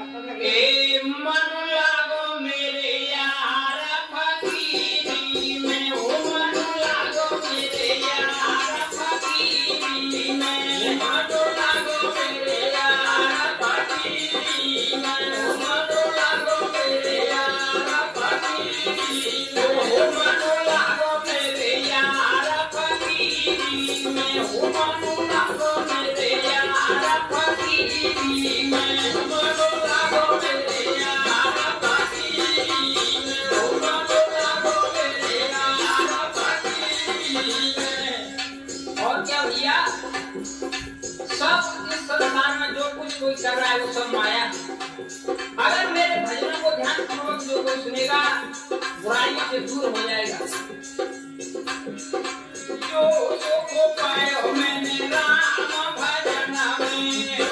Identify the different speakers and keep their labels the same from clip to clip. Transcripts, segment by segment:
Speaker 1: ए मन लागो मेरे यार फकीरी में ओ मन लागो मेरे यार फकीरी में मन लागो मेरे यार फकीरी में ओ मन लागो मेरे यार फकीरी में ओ मन लागो मेरे यार फकीरी में ओ मन लागो मेरे यार फकीरी में मन लागो मेरे यार फकीरी में ओ मन लागो मेरे यार फकीरी में। और क्या भैया, सब इस संसार में जो कुछ कोई कर रहा है वो सब माया है। अगर मेरे भजनों को ध्यान पूर्वक जो कोई सुनेगा बुराइयों से दूर हो जाएगा। जो सुख पायो मैंने राम भजन में, जो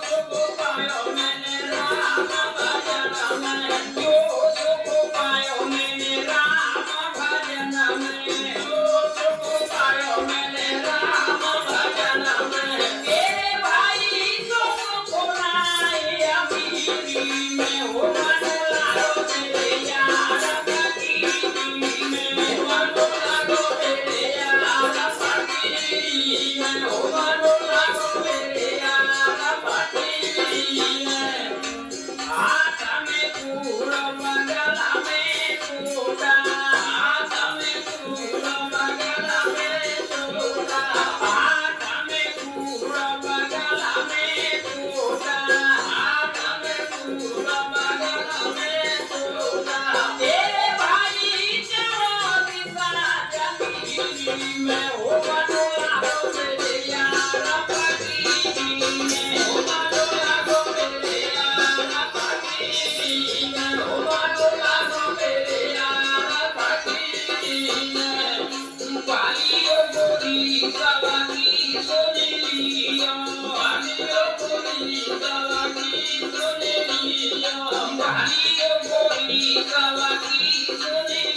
Speaker 1: सुख पायो मैंने राम भजन में, जो सुख पायो मैंने राम भजन में, जो सुख पायो मैंने राम भजन में। तेरे भाई सुख खोलाए अमीरी में हो मन लागो मेरे यार फकीरी में, मन लागो मेरे यार फकीरी में, हो मन लागो मेरे यार फकीरी में। हाथ में फूल मगला में फूटा, हाथ में फूल मगला में फूटा, हाथ में फूल मगला में फूटा, हाथ में फूल मगला में फूटा। तेरे भाई चलो दिशा जमीनी में हो मन लागो मेरे यार फकीरी में, हो मन लागो मेरे यार फकीरी में, हो मन लागो मेरे यार फकीरी में। बालियो गोरी सवाकी सोनेलियो, बालियो गोरी सवाकी सोनेलियो, बालियो गोरी सवाकी सोनेलियो।